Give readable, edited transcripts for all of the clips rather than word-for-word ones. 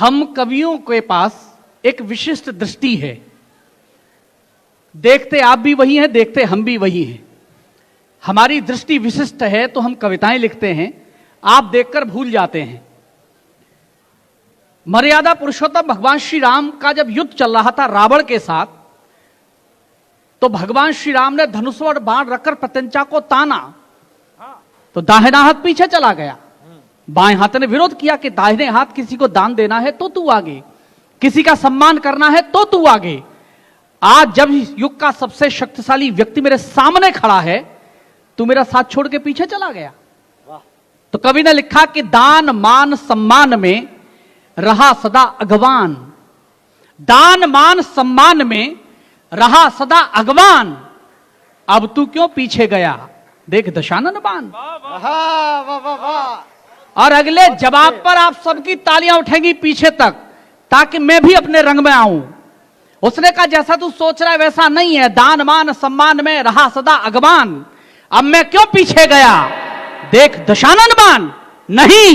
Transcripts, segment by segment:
हम कवियों के पास एक विशिष्ट दृष्टि है। देखते आप भी वही हैं, देखते हम भी वही हैं। हमारी दृष्टि विशिष्ट है तो हम कविताएं लिखते हैं, आप देखकर भूल जाते हैं। मर्यादा पुरुषोत्तम भगवान श्री राम का जब युद्ध चल रहा था रावण के साथ, तो भगवान श्री राम ने धनुष और बाण रखकर प्रत्यंचा को ताना, तो दाहिना हाथ पीछे चला गया। बाएं हाथ ने विरोध किया कि दाहिने हाथ किसी को दान देना है तो तू आगे, किसी का सम्मान करना है तो तू आगे। आज जब युग का सबसे शक्तिशाली व्यक्ति मेरे सामने खड़ा है, तू मेरा साथ छोड़ के पीछे चला गया। तो कवि ने लिखा कि दान मान सम्मान में रहा सदा अगवान, दान मान सम्मान में रहा सदा अगवान, अब तू क्यों पीछे गया, देख दशानन बाण। और अगले जवाब पर आप सबकी तालियां उठेंगी पीछे तक, ताकि मैं भी अपने रंग में आऊं। उसने कहा जैसा तू सोच रहा है वैसा नहीं है, दान मान सम्मान में रहा सदा अगवान, अब मैं क्यों पीछे गया, देख दशानन बाण। नहीं,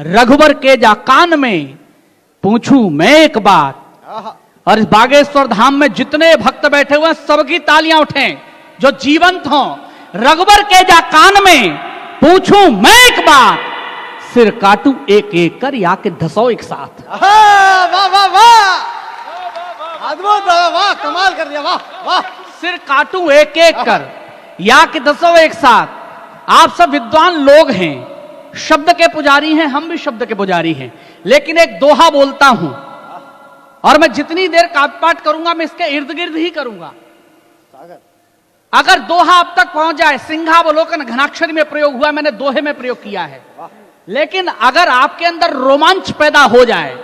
रघुवर के जा कान में पूछूं मैं एक बात। और इस बागेश्वर धाम में जितने भक्त बैठे हुए हैं सबकी तालियां उठें जो जीवंत हों। रघुवर के जा कान में पूछूं मैं एक बात, सिर काटूं एक एक कर या के धसो एक साथ। वाह वाह वाह, अद्भुत, वाह कमाल कर दिया, वाह वाह। सिर काटूं एक एक कर या के धसो एक साथ। आप सब विद्वान लोग हैं, शब्द के पुजारी हैं, हम भी शब्द के पुजारी हैं, लेकिन एक दोहा बोलता हूं और मैं जितनी देर काव्य पाठ करूंगा मैं इसके इर्द गिर्द ही करूंगा। अगर दोहा अब तक पहुंच जाए, सिंहावलोकन घनाक्षरी में प्रयोग हुआ, मैंने दोहे में प्रयोग किया है, लेकिन अगर आपके अंदर रोमांच पैदा हो जाए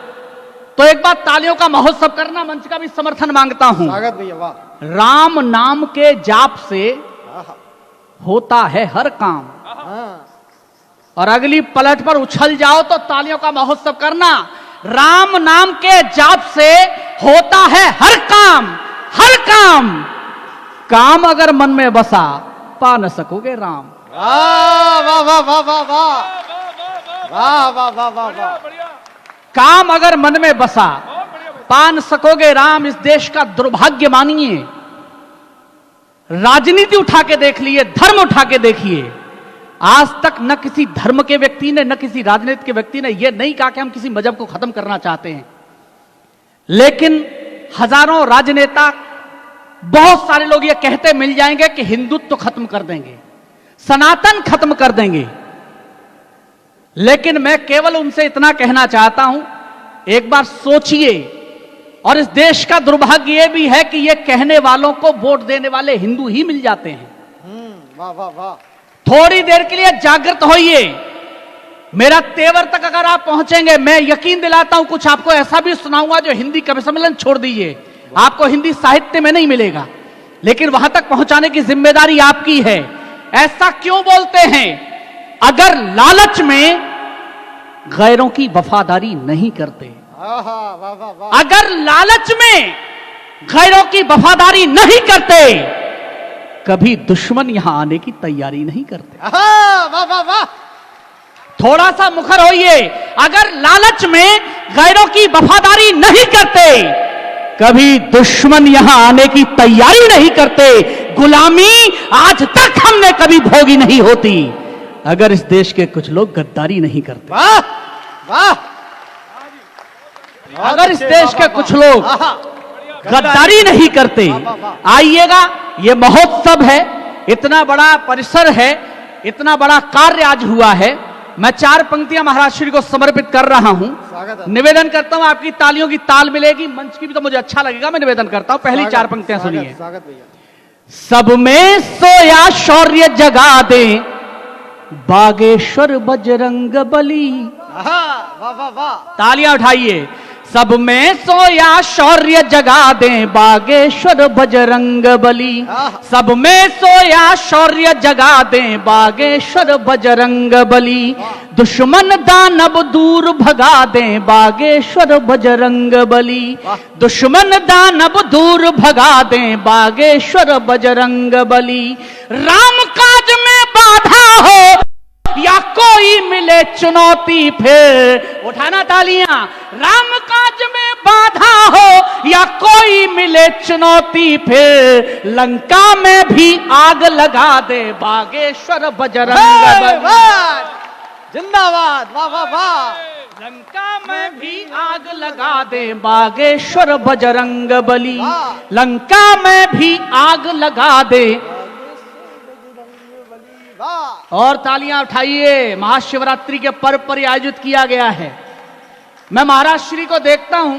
तो एक बार तालियों का महोत्सव करना, मंच का भी समर्थन मांगता हूं। स्वागत भैया, वाह। राम नाम के जाप से होता है हर काम, और अगली पलट पर उछल जाओ तो तालियों का महोत्सव करना। राम नाम के जाप से होता है हर काम, हर काम, काम अगर मन में बसा पा न सकोगे राम। वाह वाह वाह वाह वाह वाह वाह वाह वाह वाह। काम अगर मन में बसा पा न सकोगे राम। इस देश का दुर्भाग्य मानिए, राजनीति उठा के देख लिए, धर्म उठा के देखिए, आज तक न किसी धर्म के व्यक्ति ने, न किसी राजनीति के व्यक्ति ने यह नहीं कहा कि हम किसी मजहब को खत्म करना चाहते हैं। लेकिन हजारों राजनेता, बहुत सारे लोग ये कहते मिल जाएंगे कि हिंदुत्व खत्म कर देंगे, सनातन खत्म कर देंगे। लेकिन मैं केवल उनसे इतना कहना चाहता हूं, एक बार सोचिए। और इस देश का दुर्भाग्य यह भी है कि ये कहने वालों को वोट देने वाले हिंदू ही मिल जाते हैं। वाह वाह वाह। थोड़ी देर के लिए जागृत होइए। मेरा तेवर तक अगर आप पहुंचेंगे, मैं यकीन दिलाता हूं कुछ आपको ऐसा भी सुनाऊंगा जो हिंदी कवि सम्मेलन छोड़ दीजिए, आपको हिंदी साहित्य में नहीं मिलेगा, लेकिन वहां तक पहुंचाने की जिम्मेदारी आपकी है। ऐसा क्यों बोलते हैं? अगर लालच में गैरों की वफादारी नहीं करते, अगर लालच में गैरों की वफादारी नहीं करते, कभी दुश्मन यहां आने की तैयारी नहीं करते। वाह वाह वाह। थोड़ा सा मुखर होइए। अगर लालच में गैरों की वफादारी नहीं करते, कभी दुश्मन यहां आने की तैयारी नहीं करते। गुलामी आज तक हमने कभी भोगी नहीं होती, अगर इस देश के कुछ लोग गद्दारी नहीं करते। वाह वाह। अगर इस देश के कुछ लोग गद्दारी नहीं करते। आइएगा, ये महोत्सव है, इतना बड़ा परिसर है, इतना बड़ा कार्य आज हुआ है। मैं 4 पंक्तियां महाराज श्री को समर्पित कर रहा हूं। निवेदन करता हूं, आपकी तालियों की ताल मिलेगी, मंच की भी तो मुझे अच्छा लगेगा। मैं निवेदन करता हूं, पहली 4 पंक्तियां सुनिए। सब में सोया शौर्य जगा दे बागेश्वर बजरंग बली। वाह वाह वाह। तालियां उठाइए। सब में सोया शौर्य जगा दे बागेश्वर बजरंग बली। सब में सोया शौर्य जगा दे बागेश्वर बजरंग बली। दुश्मन दानव दूर भगा दे बागेश्वर बजरंग बली। दुश्मन दानव दूर भगा दे बागेश्वर बजरंग बली। राम काज में बाधा हो या कोई मिले चुनौती फिर। उठाना तालियां। राम काज में बाधा हो या कोई मिले चुनौती फिर, लंका में भी आग लगा दे बागेश्वर बजरंग बली। जिंदाबाद, वाह वाह वाह। लंका में भी आग लगा दे बागेश्वर बजरंग बली। लंका में भी आग लगा दे। और तालियां उठाइए। महाशिवरात्रि के पर्व पर आयोजित किया गया है। मैं महाराज श्री को देखता हूं,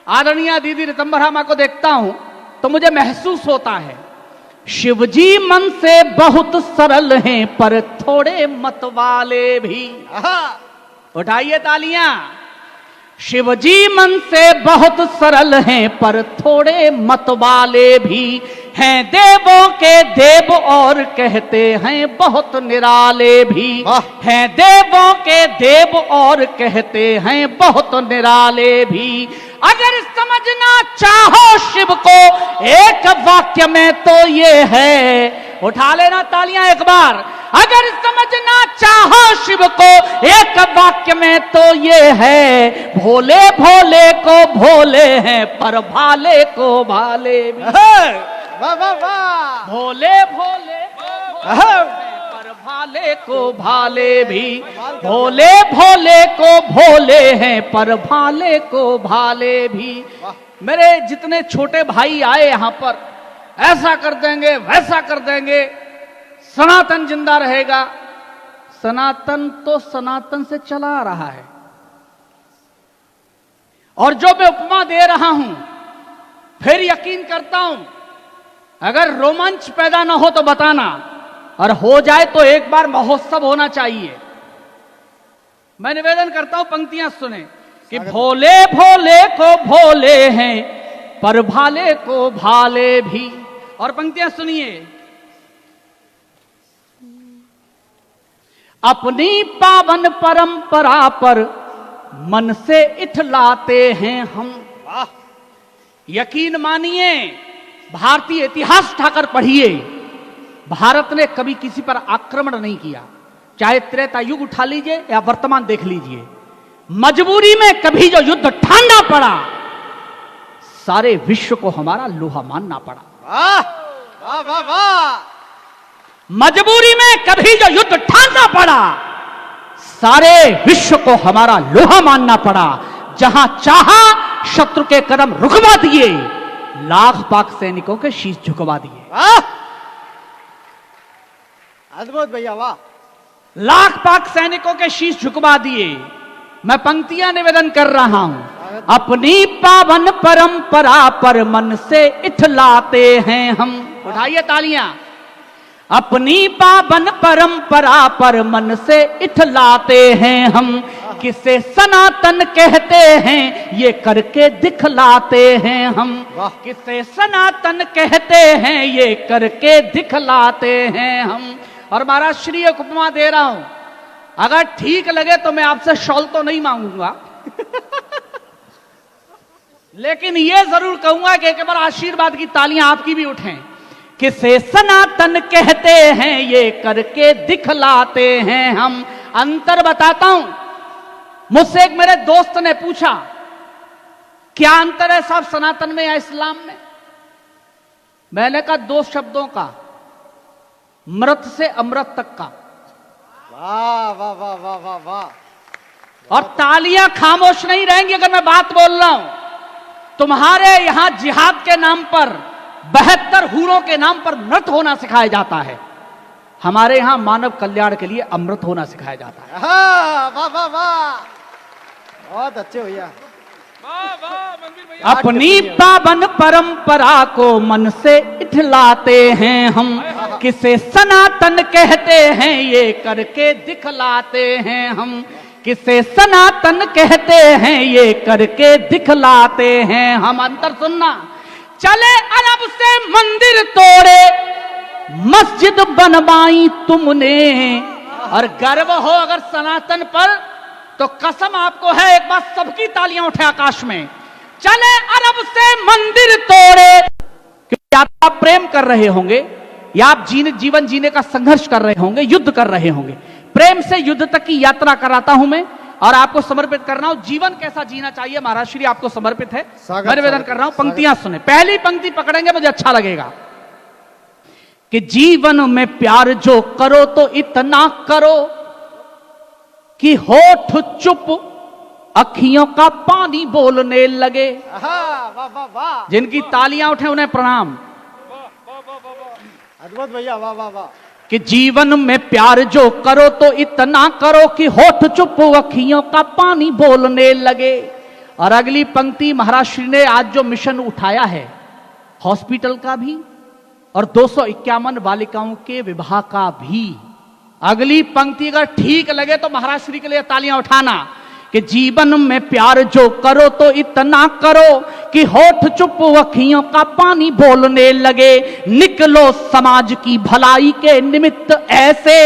आदरणीय दीदी रितंबरा मां को देखता हूं, तो मुझे महसूस होता है शिवजी मन से बहुत सरल हैं पर थोड़े मत वाले भी। उठाइए तालियां। शिवजी मन से बहुत सरल हैं पर थोड़े मत वाले भी हैं, देवों के देव और कहते हैं बहुत निराले भी हैं, देवों के देव और कहते हैं बहुत निराले भी। अगर समझना चाहो शिव को एक वाक्य में तो ये है। उठा लेना तालियां एक बार। अगर समझना चाहो शिव को एक वाक्य में तो ये है, भोले भोले को भोले हैं पर भाले को भाले भी। वाह वाह वाह। भोले भोले पर भाले को भाले भी। भोले भोले को भोले हैं पर भाले को भाले भी। मेरे जितने छोटे भाई आए यहां पर, ऐसा कर देंगे वैसा कर देंगे, सनातन जिंदा रहेगा। सनातन तो सनातन से चला आ रहा है। और जो मैं उपमा दे रहा हूं, फिर यकीन करता हूं, अगर रोमांच पैदा ना हो तो बताना, और हो जाए तो एक बार महोत्सव होना चाहिए। मैं निवेदन करता हूं, पंक्तियां सुने कि भोले भोले को भोले हैं पर भाले को भाले भी। और पंक्तियां सुनिए। अपनी पावन परंपरा पर मन से इठलाते हैं हम। यकीन मानिए, भारतीय इतिहास उठाकर पढ़िए, भारत ने कभी किसी पर आक्रमण नहीं किया। चाहे त्रेता युग उठा लीजिए या वर्तमान देख लीजिए, मजबूरी में कभी जो युद्ध ठानना पड़ा, सारे विश्व को हमारा लोहा मानना पड़ा। वाह वाह वाह। मजबूरी में कभी जो युद्ध ठानना पड़ा, सारे विश्व को हमारा लोहा मानना पड़ा। जहां चाहा शत्रु के कदम रुकवा दिए, लाख पाक सैनिकों के शीश झुकवा दिए। अद्भुत भैया, वाह। लाख पाक सैनिकों के शीश झुकवा दिए। मैं पंक्तियां निवेदन कर रहा हूं। अपनी पावन परंपरा पर मन से इठलाते हैं हम। उठाइए तालियां। अपनी पावन परंपरा पर मन से इठलाते हैं हम, किसे सनातन कहते हैं ये करके दिखलाते हैं हम। किसे सनातन कहते हैं ये करके दिखलाते हैं हम। और महाराज श्री एक उपमा दे रहा हूं, अगर ठीक लगे तो मैं आपसे शॉल तो नहीं मांगूंगा लेकिन ये जरूर कहूंगा कि एक बार आशीर्वाद की तालियां आपकी भी उठें। किसे सनातन कहते हैं ये करके दिखलाते हैं हम। अंतर बताता हूं। मुझसे एक मेरे दोस्त ने पूछा, क्या अंतर है साहब सनातन में या इस्लाम में? मैंने कहा दो शब्दों का, मृत से अमृत तक का। वाह वाह वाह वाह वाह वाह। और तालियां खामोश नहीं रहेंगी अगर मैं बात बोल रहा हूं। तुम्हारे यहां जिहाद के नाम पर, 72 हूरों के नाम पर नृत्य होना सिखाया जाता है। हमारे यहां मानव कल्याण के लिए अमृत होना सिखाया जाता है। वाह वाह वाह, बहुत अच्छे भैया। अपनी पावन परंपरा को मन से इठलाते हैं हम, किसे सनातन कहते हैं ये करके दिखलाते हैं हम। किसे सनातन कहते हैं ये करके दिखलाते हैं हम। अंतर सुनना। चले अरब से मंदिर तोड़े, मस्जिद बनवाई तुमने। और गर्व हो अगर सनातन पर, तो कसम आपको है, एक बार सबकी तालियां उठे आकाश में। चले अरब से मंदिर तोड़े, क्योंकि आप प्रेम कर रहे होंगे या आप जीवन जीने का संघर्ष कर रहे होंगे, युद्ध कर रहे होंगे। प्रेम से युद्ध तक की यात्रा कराता हूं मैं और आपको समर्पित कर रहा हूं। जीवन कैसा जीना चाहिए महाराज श्री आपको समर्पित है। मैं निवेदन कर रहा हूं, पंक्तियां सुने। पहली पंक्ति पकड़ेंगे मुझे अच्छा लगेगा कि जीवन में प्यार जो करो तो इतना करो कि होठ चुप अखियों का पानी बोलने लगे। वाह वाह वाह, जिनकी तालियां उठे उन्हें प्रणाम। अद्भुत भैया, वाह वाह वाह। कि जीवन में प्यार जो करो तो इतना करो कि होठ चुप अखियों का पानी बोलने लगे। और अगली पंक्ति महाराज श्री ने आज जो मिशन उठाया है हॉस्पिटल का भी और 251 बालिकाओं के विवाह का भी, अगली पंक्ति अगर ठीक लगे तो महाराज श्री के लिए तालियां उठाना कि जीवन में प्यार जो करो तो इतना करो कि होठ चुप अखियों का पानी बोलने लगे। निकलो समाज की भलाई के निमित्त ऐसे,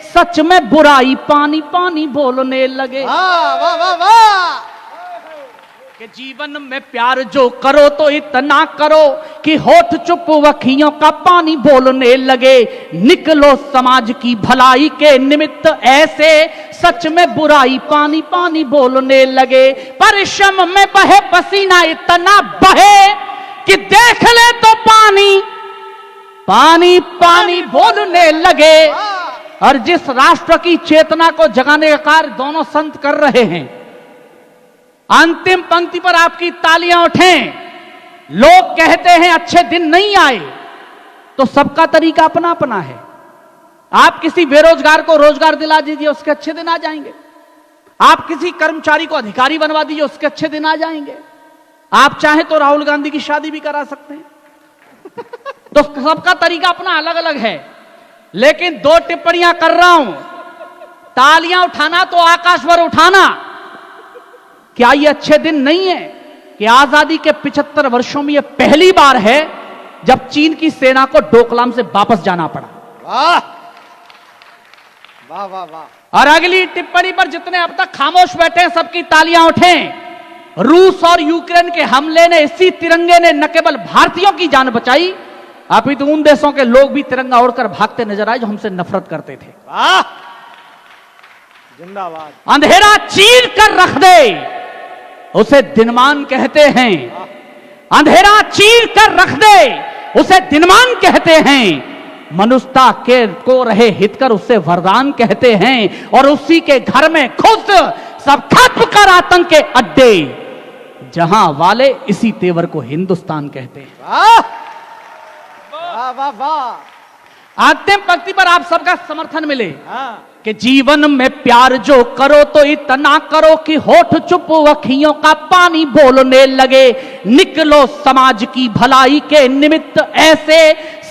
सच में बुराई पानी पानी बोलने लगे। वाह वाह वाह वाह। कि जीवन में प्यार जो करो तो इतना करो कि होठ चुप अखियों का पानी बोलने लगे। निकलो समाज की भलाई के निमित्त ऐसे, सच में बुराई पानी पानी बोलने लगे। परिश्रम में बहे पसीना इतना बहे कि देख ले तो पानी पानी पानी बोलने लगे। और जिस राष्ट्र की चेतना को जगाने का कार्य दोनों संत कर रहे हैं, अंतिम पंक्ति पर आपकी तालियां उठें। लोग कहते हैं अच्छे दिन नहीं आए, तो सबका तरीका अपना अपना है। आप किसी बेरोजगार को रोजगार दिला दीजिए, उसके अच्छे दिन आ जाएंगे। आप किसी कर्मचारी को अधिकारी बनवा दीजिए, उसके अच्छे दिन आ जाएंगे। आप चाहें तो राहुल गांधी की शादी भी करा सकते हैं। तो सबका तरीका अपना अलग अलग है। लेकिन दो टिप्पणियां कर रहा हूं, तालियां उठाना तो आकाश भर उठाना। क्या ये अच्छे दिन नहीं है कि आजादी के 75 वर्षों में यह पहली बार है जब चीन की सेना को डोकलाम से वापस जाना पड़ा। वाह वाह वाह वाह। और अगली टिप्पणी पर जितने अब तक खामोश बैठे हैं सबकी तालियां उठें। रूस और यूक्रेन के हमले ने, इसी तिरंगे ने न केवल भारतीयों की जान बचाई, अपितु उन देशों के लोग भी तिरंगा ओढ़कर भागते नजर आए जो हमसे नफरत करते थे। वाह, जिंदाबाद। अंधेरा चीर कर रख दे उसे दिनमान कहते हैं। अंधेरा चीर कर रख दे उसे दिनमान कहते हैं। मनुष्यता के को रहे हितकर उसे वरदान कहते हैं। और उसी के घर में खुद सब खत्म कर आतंक के अड्डे, जहां वाले इसी तेवर को हिंदुस्तान कहते हैं। वाह वाह वाह वाह। अंतिम पंक्ति पर आप सबका समर्थन मिले हाँ। कि जीवन में प्यार जो करो तो इतना करो कि होठ चुप अखियों का पानी बोलने लगे। निकलो समाज की भलाई के निमित्त ऐसे,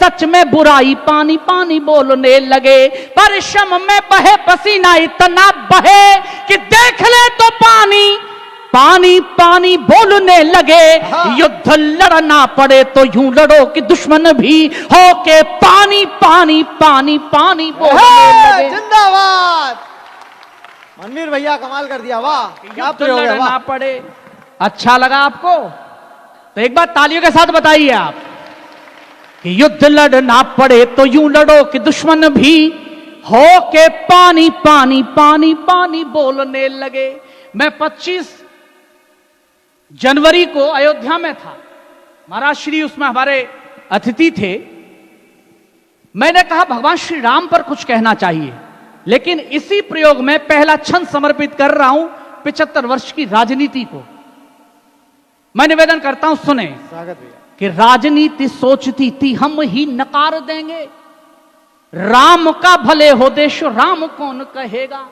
सच में बुराई पानी पानी बोलने लगे। परिश्रम में बहे पसीना इतना बहे कि देख ले तो पानी पानी पानी बोलने लगे। हाँ। युद्ध लड़ना पड़े तो यूं लड़ो कि दुश्मन भी हो के पानी पानी पानी पानी बोलने लगे। जिंदाबाद। मनवीर भैया कमाल कर दिया। वाह, क्या युद्ध प्रयोग है, लड़ना वाह। पड़े। अच्छा लगा आपको? तो एक बार तालियों के साथ बताइए आप कि युद्ध लड़ना पड़े तो यूं लड़ो कि दुश्मन भी हो के पानी पानी पानी पानी बोलने लगे। मैं 25 जनवरी को अयोध्या में था, महाराज श्री उसमें हमारे अतिथि थे। मैंने कहा भगवान श्री राम पर कुछ कहना चाहिए, लेकिन इसी प्रयोग में पहला छंद समर्पित कर रहा हूं 75 वर्ष की राजनीति को। मैं निवेदन करता हूं, सुने। स्वागत भैया। कि राजनीति सोचती थी हम ही नकार देंगे, राम का भले हो देश राम कौन कहेगा।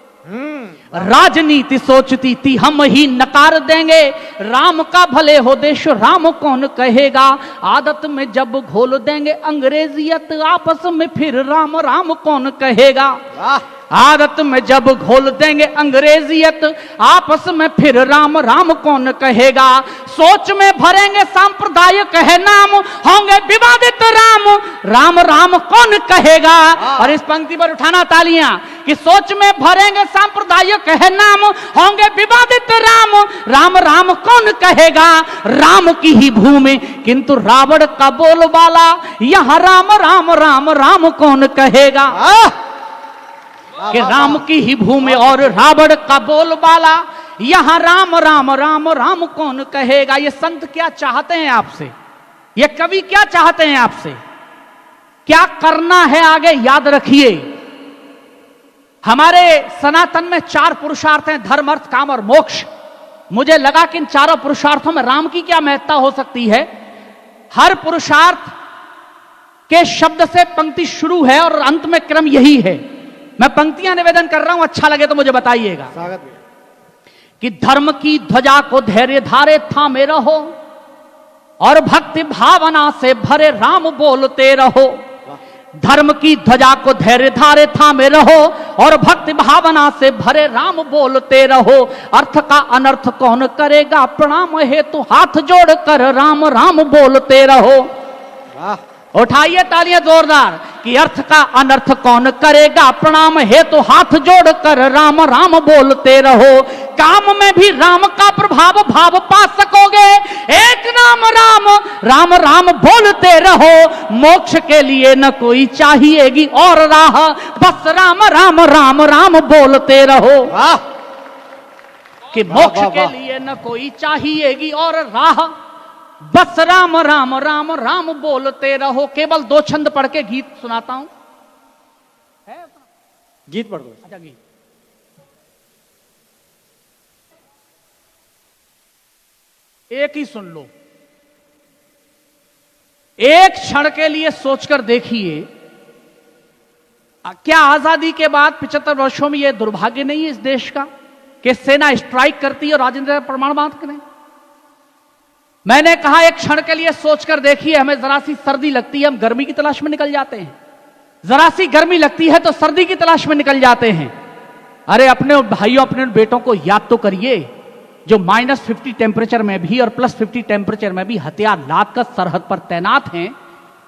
राजनीति सोचती थी हम ही नकार देंगे, राम का भले हो देश राम कौन कहेगा। आदत में जब घोल देंगे अंग्रेजियत आपस में फिर राम राम कौन कहेगा। वाह। आदत में जब घोल देंगे अंग्रेजियत आपस में फिर राम राम कौन कहेगा। सोच में भरेंगे सांप्रदायिक है नाम, होंगे विवादित राम राम राम कौन कहेगा। और इस पंक्ति पर उठाना तालियां कि सोच में भरेंगे सांप्रदायिक है नाम, होंगे विवादित राम राम राम कौन कहेगा। राम की ही भूमि किंतु रावण का बोलबाला, यहां राम राम राम राम कौन कहेगा। कि राम की ही भूमि और रावण का बोलबाला, यहां राम राम राम राम कौन कहेगा। ये संत क्या चाहते हैं आपसे, ये कवि क्या चाहते हैं आपसे, क्या करना है आगे याद रखिए। हमारे सनातन में 4 पुरुषार्थ हैं, धर्म अर्थ काम और मोक्ष। मुझे लगा कि इन 4 पुरुषार्थों में राम की क्या महत्ता हो सकती है। हर पुरुषार्थ के शब्द से पंक्ति शुरू है और अंत में क्रम यही है। मैं पंक्तियां निवेदन कर रहा हूं, अच्छा लगे तो मुझे बताइएगा। स्वागत कि धर्म की ध्वजा को धैर्य धारे थामे रहो और भक्ति भावना से भरे राम बोलते रहो। धर्म की ध्वजा को धैर्य धारे थामे रहो और भक्ति भावना से भरे राम बोलते रहो। अर्थ का अनर्थ कौन करेगा, प्रणाम हेतु हाथ जोड़कर राम राम बोलते रहो। वाह, उठाइए तालियां जोरदार। कि अर्थ का अनर्थ कौन करेगा, प्रणाम हेतु हाथ जोड़कर राम राम बोलते रहो। काम में भी राम का प्रभाव भाव पा सकोगे, एक नाम राम राम राम बोलते रहो। मोक्ष के लिए न कोई चाहिएगी और राह, बस राम राम राम राम बोलते रहो। वाह, कि मोक्ष के लिए न कोई चाहिएगी और राह, बस राम राम राम राम बोलते रहो। केवल 2 छंद पढ़ के गीत सुनाता हूं। है गीत पढ़ दो। अच्छा गीत। एक ही सुन लो, एक क्षण के लिए सोचकर देखिए, क्या आजादी के बाद 75 वर्षों में यह दुर्भाग्य नहीं है इस देश का कि सेना स्ट्राइक करती है और राजेंद्र प्रमाण बात करें। मैंने कहा एक क्षण के लिए सोचकर देखिए, हमें जरा सी सर्दी लगती है, हम गर्मी की तलाश में निकल जाते हैं। जरा सी गर्मी लगती है तो सर्दी की तलाश में निकल जाते हैं। अरे अपने भाइयों, अपने बेटों को याद तो करिए, जो -50 टेम्परेचर में भी और +50 टेम्परेचर में भी हथियार लाद कर सरहद पर तैनात हैं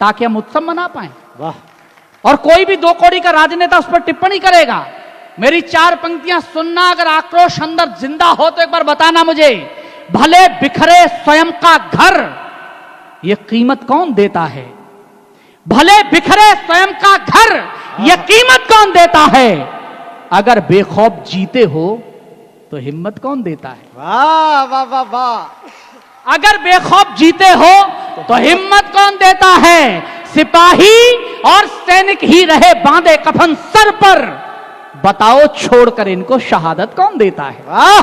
ताकि हम उत्सव मना पाए। वाह, और कोई भी 2 कौड़ी का राजनेता उस पर टिप्पणी करेगा। मेरी 4 पंक्तियां सुनना, अगर आक्रोश अंदर जिंदा हो तो एक बार बताना मुझे। भले बिखरे स्वयं का घर, यह कीमत कौन देता है। भले बिखरे स्वयं का घर, यह कीमत कौन देता है। अगर बेखौफ जीते हो तो हिम्मत कौन देता है। वाह वाह वाह वाह। अगर बेखौफ जीते हो तो हिम्मत कौन देता है। सिपाही और सैनिक ही रहे बांधे कफन सर पर, बताओ छोड़कर इनको शहादत कौन देता है। वाह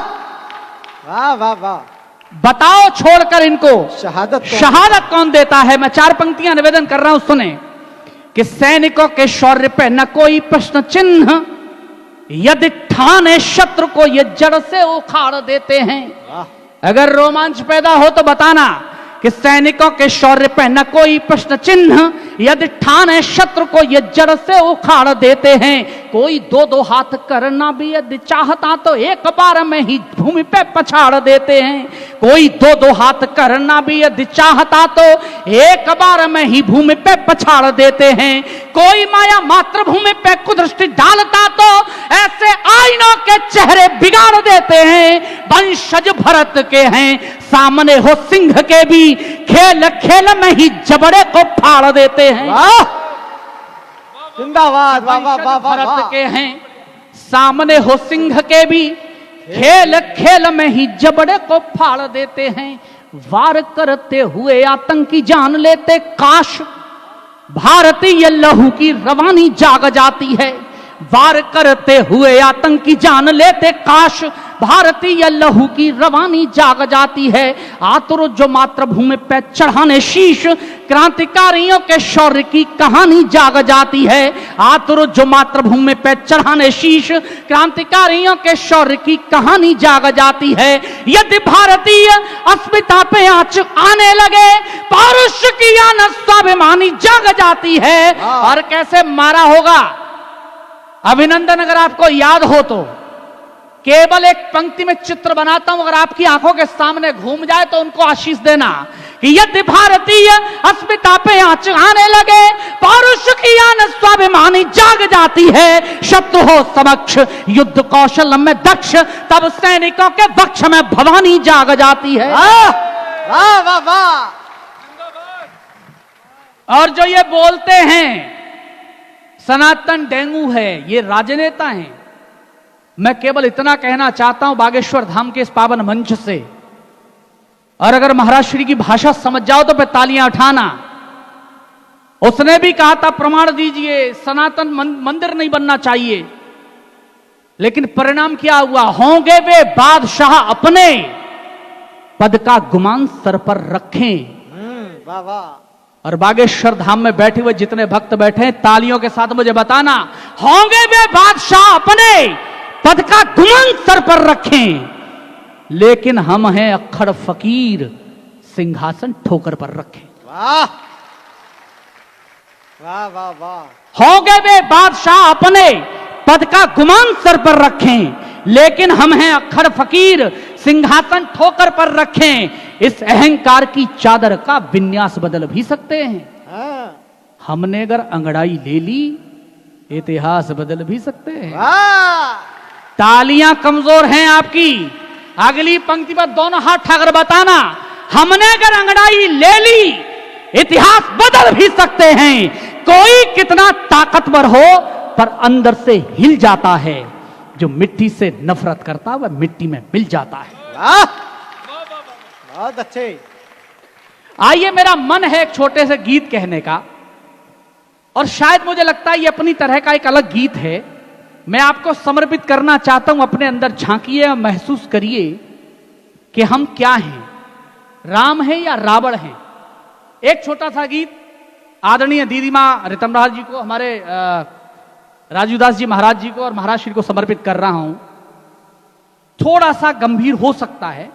वाह वाह वाह। बताओ छोड़कर इनको शहादत कौन देता है। मैं 4 पंक्तियां निवेदन कर रहा हूं, सुने। कि सैनिकों के शौर्य पे न कोई प्रश्न चिन्ह, यदि ठाने शत्रु को ये जड़ से उखाड़ देते हैं। अगर रोमांच पैदा हो तो बताना कि सैनिकों के शौर्य पे न कोई प्रश्न चिन्ह, यदि ठाने शत्रु को ये जड़ से उखाड़ देते हैं। कोई 2-2 हाथ करना भी यदि चाहता तो एक बार में ही भूमि पे पछाड़ देते हैं। कोई 2-2 हाथ करना भी यदि चाहता तो एक बार में ही भूमि पे पछाड़ देते हैं। कोई माया मातृभूमि पे कुदृष्टि डालता तो ऐसे आईनों के चेहरे बिगाड़ देते हैं। वंशज भरत के हैं, सामने हो सिंह के भी, खेल खेल में ही जबड़े को फाड़ देते हैं। जिंदाबाद। वाह वाह वाह वाह। भरत के हैं, सामने हो सिंह के भी, खेल खेल में ही जबड़े को फाड़ देते हैं। वार करते हुए आतंकी जान लेते, काश भारतीय लहू की रवानी जाग जाती है। वार करते हुए आतंकी जान लेते, काश भारतीय लहू की रवानी जाग जाती है। आतुर जो मातृभूमि पे चढ़ाने शीश, क्रांतिकारियों के शौर्य की कहानी जाग जाती है। आतुर जो मातृभूमि पे चढ़ाने शीश, क्रांतिकारियों के शौर्य की कहानी जाग जाती है। यदि भारतीय अस्मिता पे आंच आने लगे, पौरुष की आन स्वाभिमानी जाग जाती है। और कैसे मारा होगा अभिनंदन, अगर आपको याद हो तो केवल एक पंक्ति में चित्र बनाता हूं, अगर आपकी आंखों के सामने घूम जाए तो उनको आशीष देना कि यदि भारतीय अस्मिता पे आंच आने लगे, पौरुष की आन स्वाभिमानी जाग जाती है। शत्रु हो समक्ष युद्ध कौशल में दक्ष, तब सैनिकों के वक्ष में भवानी जाग जाती है। वाह वाह वाह। और जो ये बोलते हैं सनातन डेंगू है, ये राजनेता हैं। मैं केवल इतना कहना चाहता हूं बागेश्वर धाम के इस पावन मंच से, और अगर महाराज श्री की भाषा समझ जाओ तो फिर तालियां उठाना। उसने भी कहा था प्रमाण दीजिए, सनातन मंदिर नहीं बनना चाहिए, लेकिन परिणाम क्या हुआ? होंगे वे बादशाह अपने, पद का गुमान सर पर रखें। वाह वाह। और बागेश्वर धाम में बैठे हुए जितने भक्त बैठे हैं, तालियों के साथ मुझे बताना, होंगे वे बादशाह अपने, पद का गुमान सर पर रखें, लेकिन हम हैं अक्खड़ फकीर, सिंहासन ठोकर पर रखें। वाह वाह वाह वाह। होंगे वे बादशाह अपने, पद का गुमान सर पर रखें, लेकिन हम हैं अक्खड़ फकीर, सिंहासन ठोकर पर रखें। इस अहंकार की चादर का विन्यास बदल भी सकते हैं। हाँ। हमने अगर अंगड़ाई ले ली, इतिहास बदल भी सकते हैं। वाह। तालियां कमजोर हैं आपकी। अगली पंक्ति पर दोनों हाथ ठाकर बताना, हमने अगर अंगड़ाई ले ली, इतिहास बदल भी सकते हैं। कोई कितना ताकतवर हो, पर अंदर से हिल जाता है। जो मिट्टी से नफरत करता है वह मिट्टी में मिल जाता है। वाह बहुत अच्छे। आइए, मेरा मन है एक छोटे से गीत कहने का, और शायद मुझे लगता है ये अपनी तरह का एक अलग गीत है। मैं आपको समर्पित करना चाहता हूं। अपने अंदर झांकिए और महसूस करिए कि हम क्या हैं, राम हैं या रावण हैं। एक छोटा सा गीत आदरणीय दीदी मां रितमराज जी को, हमारे राजूदास जी महाराज जी को और महाराज श्री को समर्पित कर रहा हूं। थोड़ा सा गंभीर हो सकता है,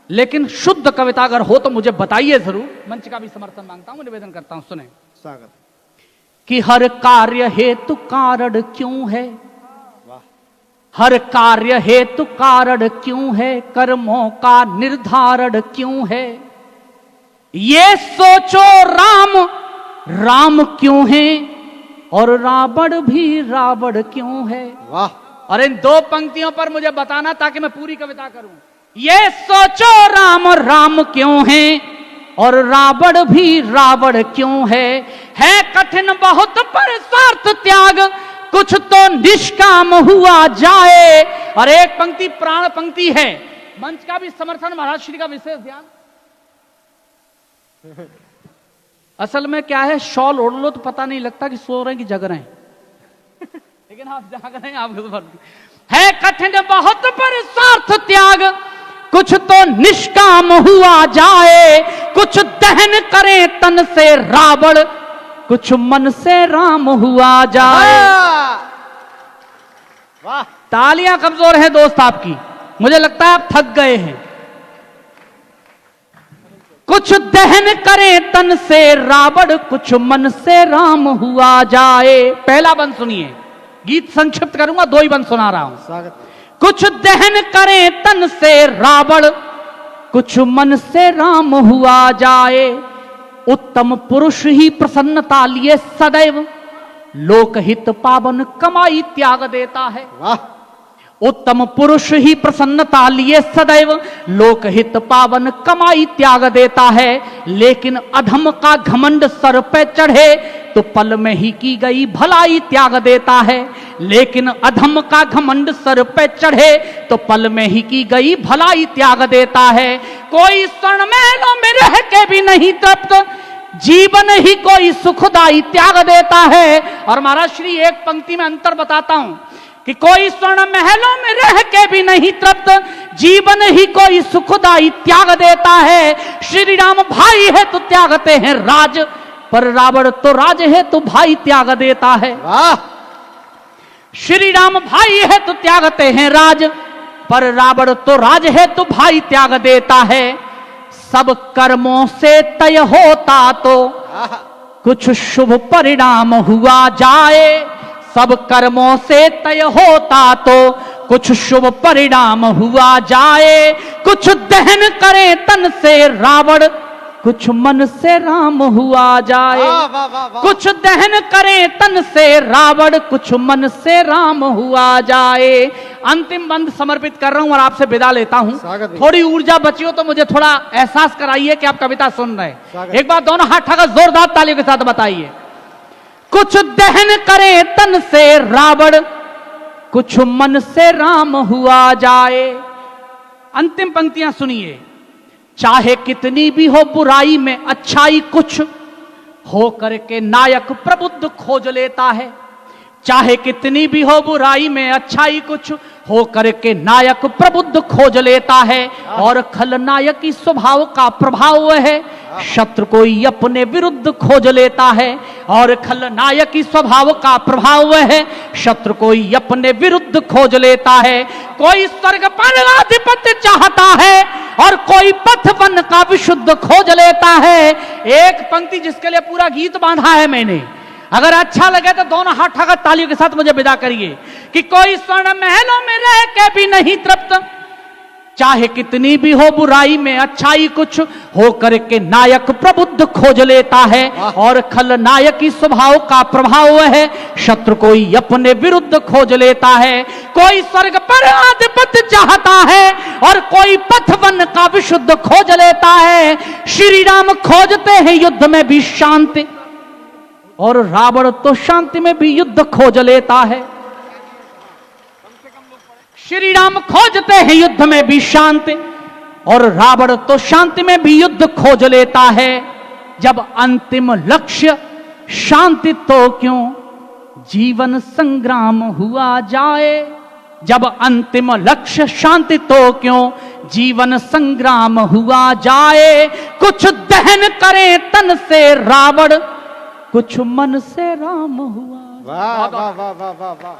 लेकिन शुद्ध कविता अगर हो तो मुझे बताइए जरूर। मंच का भी समर्थन मांगता हूं, निवेदन करता हूं, सुने। स्वागत। कि हर कार्य हेतु कारण क्यों है, हर कार्य हेतु कारण क्यों है, कर्मों का निर्धारण क्यों है। ये सोचो राम राम क्यों है, और रावण भी रावण क्यों है। वाह। और इन दो पंक्तियों पर मुझे बताना ताकि मैं पूरी कविता करूं। ये सोचो राम राम क्यों है, और रावण भी रावण क्यों है कठिन बहुत पर स्वार्थ त्याग, कुछ तो निष्काम हुआ जाए। और एक पंक्ति प्राण पंक्ति है, मंच का भी समर्थन, महाराज श्री का विशेष ध्यान। असल में क्या है, शॉल ओढ़ लो तो पता नहीं लगता कि सो रहे हैं कि जग रहे हैं लेकिन आप जाग रहे हैं। आप है कठिन बहुत पर स्वार्थ त्याग, कुछ तो निष्काम हुआ जाए। कुछ दहन करे तन से रावण, कुछ मन से राम हुआ जाए। वाह। तालियां कमजोर है दोस्त आपकी, मुझे लगता है आप थक गए हैं। कुछ दहन करे तन से रावण, कुछ मन से राम हुआ जाए। पहला बंद सुनिए, गीत संक्षिप्त करूंगा, दो ही बंद सुना रहा हूं। स्वागत। कुछ दहन करे तन से रावण, कुछ मन से राम हुआ जाए। उत्तम पुरुष ही प्रसन्नता लिए सदैव, लोकहित पावन कमाई त्याग देता है। वाह। उत्तम पुरुष ही प्रसन्नता लिए सदैव, लोकहित पावन कमाई त्याग देता है। लेकिन अधम का घमंड सर पे चढ़े, तो पल में ही की गई भलाई त्याग देता है। लेकिन अधम का घमंड सर पे चढ़े, तो पल में ही की गई भलाई त्याग देता है। कोई स्वर्ण महलों में रह के भी नहीं तृप्त, जीवन ही कोई सुखदाई त्याग देता है। और महाराज श्री एक पंक्ति में अंतर बताता हूं कि कोई स्वर्ण महलों में रह के भी नहीं तृप्त, जीवन ही कोई सुखदाई त्याग देता है। श्री राम भाई है तो त्यागते हैं राज, पर रावण तो राज है तो भाई त्याग देता है। वाह। श्री राम भाई है तो त्यागते हैं राज, पर रावण तो राज है तो भाई त्याग देता है। सब कर्मों से तय होता तो कुछ शुभ परिणाम हुआ जाए। सब कर्मों से तय होता तो कुछ शुभ परिणाम हुआ जाए। कुछ दहन करे तन से रावण, कुछ मन से राम हुआ जाए। वाह, वाह, वाह, वाह। कुछ दहन करे तन से रावण, कुछ मन से राम हुआ जाए। अंतिम बंद समर्पित कर रहा हूं और आपसे विदा लेता हूं। स्वागत है। थोड़ी ऊर्जा बची हो तो मुझे थोड़ा एहसास कराइए कि आप कविता सुन रहे हैं। स्वागत। एक बार दोनों हाथ ठाकर जोरदार तालियों के साथ बताइए। कुछ दहन करे तन से रावण, कुछ मन से राम हुआ जाए। अंतिम पंक्तियां सुनिए। चाहे कितनी भी हो बुराई में अच्छाई, कुछ हो करके नायक प्रबुद्ध खोज लेता है। चाहे कितनी भी हो बुराई में अच्छाई, कुछ हो करके नायक प्रबुद्ध खोज लेता है। और खलनायकी स्वभाव का प्रभाव है, शत्रु को अपने विरुद्ध खोज लेता है। और खलनायकी स्वभाव का प्रभाव है, शत्रु को अपने विरुद्ध खोज लेता है। कोई स्वर्ग पर आधिपत्य चाहता है और कोई पथ वन का विशुद्ध खोज लेता है। एक पंक्ति जिसके लिए पूरा गीत बांधा है मैंने, अगर अच्छा लगे तो दोनों हाथ उठाकर तालियों के साथ मुझे विदा करिए। कि कोई स्वर्ण महलों में रह के भी नहीं तृप्त, चाहे कितनी भी हो बुराई में अच्छाई, कुछ हो करके नायक प्रबुद्ध खोज लेता है। और खलनायकी स्वभाव का प्रभाव है, शत्रु को अपने विरुद्ध खोज लेता है। कोई स्वर्ग पर आधिपत्य चाहता है और कोई पथ वन का विशुद्ध खोज लेता है। श्री राम खोजते हैं युद्ध में भी शांति, और रावण तो शांति में भी युद्ध खोज लेता है। श्री राम खोजते हैं युद्ध में भी शांति, और रावण तो शांति में भी युद्ध खोज लेता है। जब अंतिम लक्ष्य शांति तो क्यों जीवन संग्राम हुआ जाए। जब अंतिम लक्ष्य शांति तो क्यों जीवन संग्राम हुआ जाए। कुछ दहन करे तन से रावण, कुछ मन से राम हुआ। वाह वाह वाह वाह वाह वाह।